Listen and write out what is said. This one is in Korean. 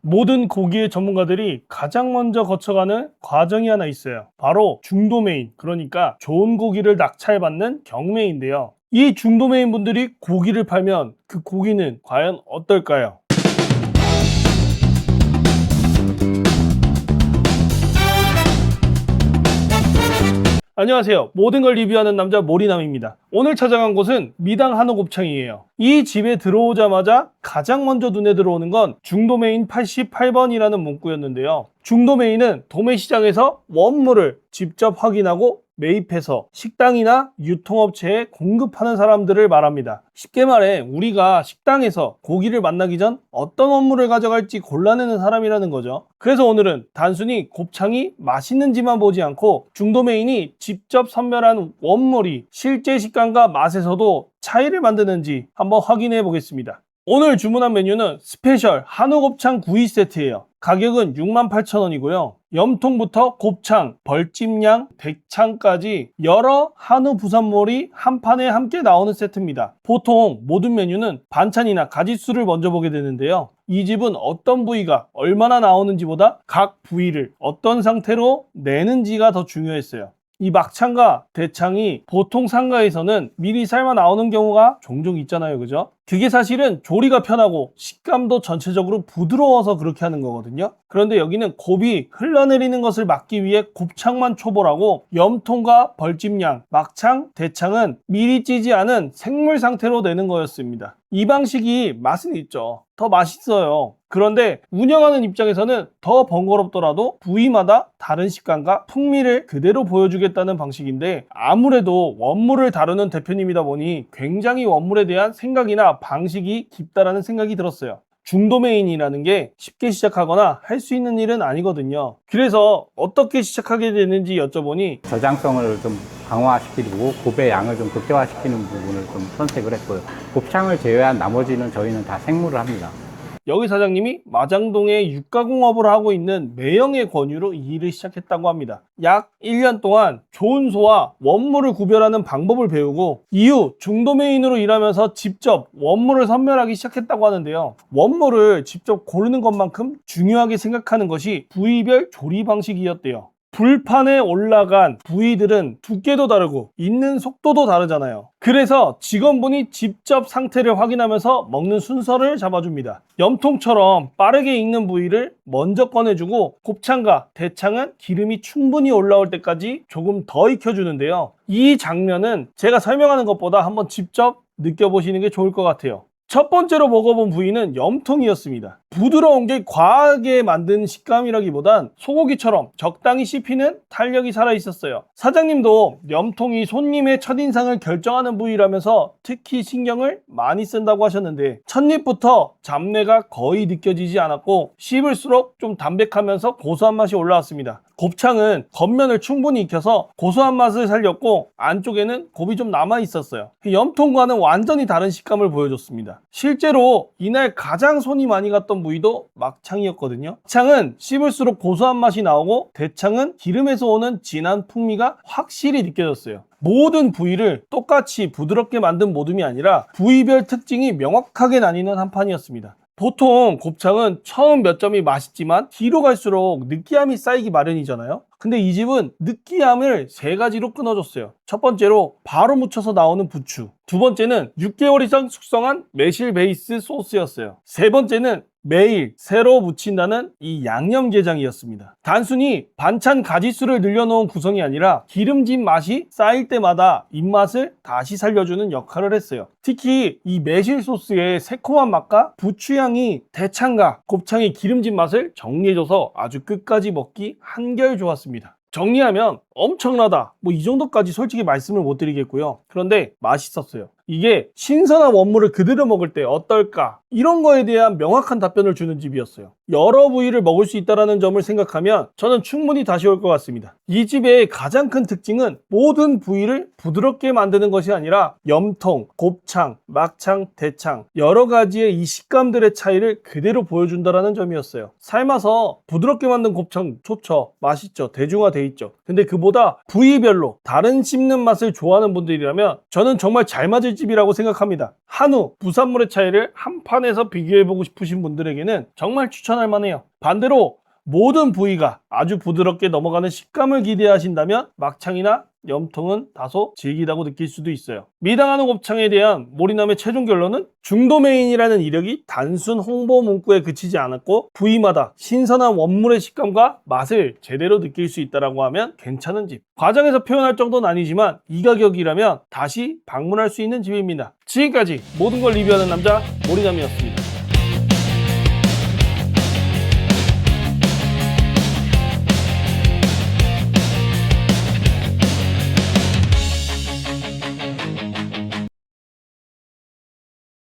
모든 고기의 전문가들이 가장 먼저 거쳐가는 과정이 하나 있어요. 바로 중도메인, 그러니까 좋은 고기를 낙찰받는 경매인데요. 이 중도메인 분들이 고기를 팔면 그 고기는 과연 어떨까요? 안녕하세요. 모든 걸 리뷰하는 남자 모리남입니다. 오늘 찾아간 곳은 미당 한우곱창이에요. 이 집에 들어오자마자 가장 먼저 눈에 들어오는 건 중도메인 88번이라는 문구였는데요. 중도메인은 도매시장에서 원물을 직접 확인하고 매입해서 식당이나 유통업체에 공급하는 사람들을 말합니다. 쉽게 말해 우리가 식당에서 고기를 만나기 전 어떤 원물을 가져갈지 골라내는 사람이라는 거죠. 그래서 오늘은 단순히 곱창이 맛있는지만 보지 않고 중도메인이 직접 선별한 원물이 실제 식감과 맛에서도 차이를 만드는지 한번 확인해 보겠습니다. 오늘 주문한 메뉴는 스페셜 한우곱창 구이 세트예요. 가격은 68,000원이고요. 염통부터 곱창, 벌집냥, 대창까지 여러 한우 부산물이 한 판에 함께 나오는 세트입니다. 보통 모든 메뉴는 반찬이나 가짓수를 먼저 보게 되는데요. 이 집은 어떤 부위가 얼마나 나오는지보다 각 부위를 어떤 상태로 내는지가 더 중요했어요. 이 막창과 대창이 보통 상가에서는 미리 삶아 나오는 경우가 종종 있잖아요, 그죠? 그게 사실은 조리가 편하고 식감도 전체적으로 부드러워서 그렇게 하는 거거든요. 그런데 여기는 곱이 흘러내리는 것을 막기 위해 곱창만 초벌하고 염통과 벌집냥, 막창, 대창은 미리 찌지 않은 생물 상태로 내는 거였습니다. 이 방식이 맛은 있죠. 더 맛있어요. 그런데 운영하는 입장에서는 더 번거롭더라도 부위마다 다른 식감과 풍미를 그대로 보여주겠다는 방식인데, 아무래도 원물을 다루는 대표님이다 보니 굉장히 원물에 대한 생각이나 방식이 깊다라는 생각이 들었어요. 중도메인이라는 게 쉽게 시작하거나 할 수 있는 일은 아니거든요. 그래서 어떻게 시작하게 되는지 여쭤보니 저장성을 좀 강화시키고 곱의 양을 좀 극대화시키는 부분을 좀 선택을 했고요. 곱창을 제외한 나머지는 저희는 다 생물을 합니다. 여기 사장님이 마장동에 육가공업을 하고 있는 매형의 권유로 이 일을 시작했다고 합니다. 약 1년 동안 좋은 소와 원물을 구별하는 방법을 배우고 이후 중도메인으로 일하면서 직접 원물을 선별하기 시작했다고 하는데요. 원물을 직접 고르는 것만큼 중요하게 생각하는 것이 부위별 조리 방식이었대요. 불판에 올라간 부위들은 두께도 다르고 익는 속도도 다르잖아요. 그래서 직원분이 직접 상태를 확인하면서 먹는 순서를 잡아줍니다. 염통처럼 빠르게 익는 부위를 먼저 꺼내주고 곱창과 대창은 기름이 충분히 올라올 때까지 조금 더 익혀주는데요. 이 장면은 제가 설명하는 것보다 한번 직접 느껴보시는 게 좋을 것 같아요. 첫 번째로 먹어본 부위는 염통이었습니다. 부드러운 게 과하게 만든 식감이라기보단 소고기처럼 적당히 씹히는 탄력이 살아있었어요. 사장님도 염통이 손님의 첫인상을 결정하는 부위라면서 특히 신경을 많이 쓴다고 하셨는데, 첫입부터 잡내가 거의 느껴지지 않았고 씹을수록 좀 담백하면서 고소한 맛이 올라왔습니다. 곱창은 겉면을 충분히 익혀서 고소한 맛을 살렸고 안쪽에는 곱이 좀 남아있었어요. 염통과는 완전히 다른 식감을 보여줬습니다. 실제로 이날 가장 손이 많이 갔던 부위도 막창이었거든요. 막창은 씹을수록 고소한 맛이 나오고 대창은 기름에서 오는 진한 풍미가 확실히 느껴졌어요. 모든 부위를 똑같이 부드럽게 만든 모둠이 아니라 부위별 특징이 명확하게 나뉘는 한 판이었습니다. 보통 곱창은 처음 몇 점이 맛있지만 뒤로 갈수록 느끼함이 쌓이기 마련이잖아요. 근데 이 집은 느끼함을 세 가지로 끊어줬어요. 첫 번째로 바로 묻혀서 나오는 부추, 두 번째는 6개월 이상 숙성한 매실 베이스 소스였어요. 세 번째는 매일 새로 무친다는 이 양념게장이었습니다. 단순히 반찬 가짓수를 늘려놓은 구성이 아니라 기름진 맛이 쌓일 때마다 입맛을 다시 살려주는 역할을 했어요. 특히 이 매실 소스의 새콤한 맛과 부추향이 대창과 곱창의 기름진 맛을 정리해줘서 아주 끝까지 먹기 한결 좋았습니다. 정리하면 엄청나다, 이 정도까지 솔직히 말씀을 못 드리겠고요. 그런데 맛있었어요. 이게 신선한 원물을 그대로 먹을 때 어떨까? 이런 거에 대한 명확한 답변을 주는 집이었어요. 여러 부위를 먹을 수 있다는 점을 생각하면 저는 충분히 다시 올 것 같습니다. 이 집의 가장 큰 특징은 모든 부위를 부드럽게 만드는 것이 아니라 염통, 곱창, 막창, 대창 여러 가지의 이 식감들의 차이를 그대로 보여준다는 점이었어요. 삶아서 부드럽게 만든 곱창 좋죠. 맛있죠. 대중화돼 있죠. 근데 그보다 부위별로 다른 씹는 맛을 좋아하는 분들이라면 저는 정말 잘 맞을 집이라고 생각합니다. 한우, 부산물의 차이를 한 판에서 비교해보고 싶으신 분들에게는 정말 추천할 만해요. 반대로 모든 부위가 아주 부드럽게 넘어가는 식감을 기대하신다면 막창이나 염통은 다소 질기다고 느낄 수도 있어요. 미당 한우 곱창에 대한 모리남의 최종 결론은 중도 메인이라는 이력이 단순 홍보 문구에 그치지 않았고 부위마다 신선한 원물의 식감과 맛을 제대로 느낄 수 있다고 하면 괜찮은 집. 과장해서 표현할 정도는 아니지만 이 가격이라면 다시 방문할 수 있는 집입니다. 지금까지 모든 걸 리뷰하는 남자 모리남이었습니다.